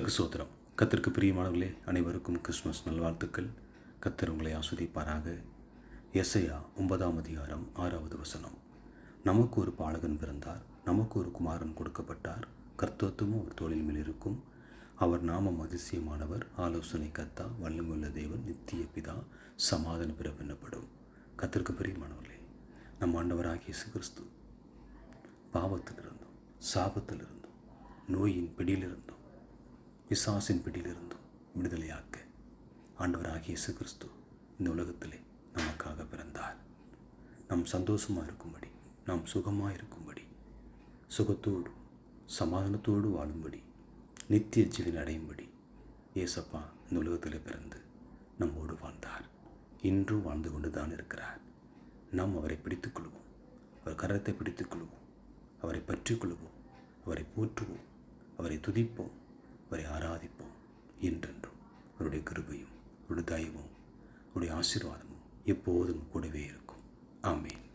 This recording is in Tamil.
கர்த்தருக்கு சோத்திரம். கர்த்தருக்கு பிரியமானவர்களே, அனைவருக்கும் கிறிஸ்துமஸ் நல்வாழ்த்துக்கள். கர்த்தர் உங்களை ஆசீர்வதிப்பாராக. எசையா 9:6 நமக்கு ஒரு பாலகன் பிறந்தார், நமக்கு ஒரு குமாரன் கொடுக்கப்பட்டார், கர்த்தத்துவமும் அவர் தோளின் மேல் இருக்கும். அவர் நாமம் அதிசயமானவர், ஆலோசனை கர்த்தா, வல்லமையுள்ள தேவன், நித்திய பிதா, சமாதான பிரபு எனப்படும். கர்த்தருக்கு பிரியமானவர்களே, நம் ஆண்டவராகிய இயேசு கிறிஸ்து பாவத்திலிருந்தும், சாபத்திலிருந்தும், நோயின் பிடியிலிருந்தும், பிசாசின் பிடியிலிருந்தும் விடுதலையாக்க ஆண்டவராகிய இயேசு கிறிஸ்து இந்த உலகத்திலே நமக்காக பிறந்தார். நாம் சந்தோஷமாக இருக்கும்படி, நாம் சுகமாக இருக்கும்படி, சுகத்தோடு சமாதானத்தோடு வாழும்படி, நித்திய ஜீவனை அடையும்படி இயேசப்பா இந்த உலகத்தில் பிறந்து நம்மோடு வாழ்ந்தார். இன்றும் வாழ்ந்து கொண்டு தான் இருக்கிறார். நாம் அவரை பிடித்துக் கொள்வோம், அவர் கரத்தை பிடித்துக் கொள்வோம், அவரை பற்றிக் கொள்வோம், அவரை போற்றுவோம், அவரை துதிப்போம், அவரை ஆராதிப்போம். என்றென்றும் அவருடைய கிருபையும் அவருடைய தயவும் அவருடைய ஆசீர்வாதமும் எப்போதும் கூடவே இருக்கும். ஆமேன்.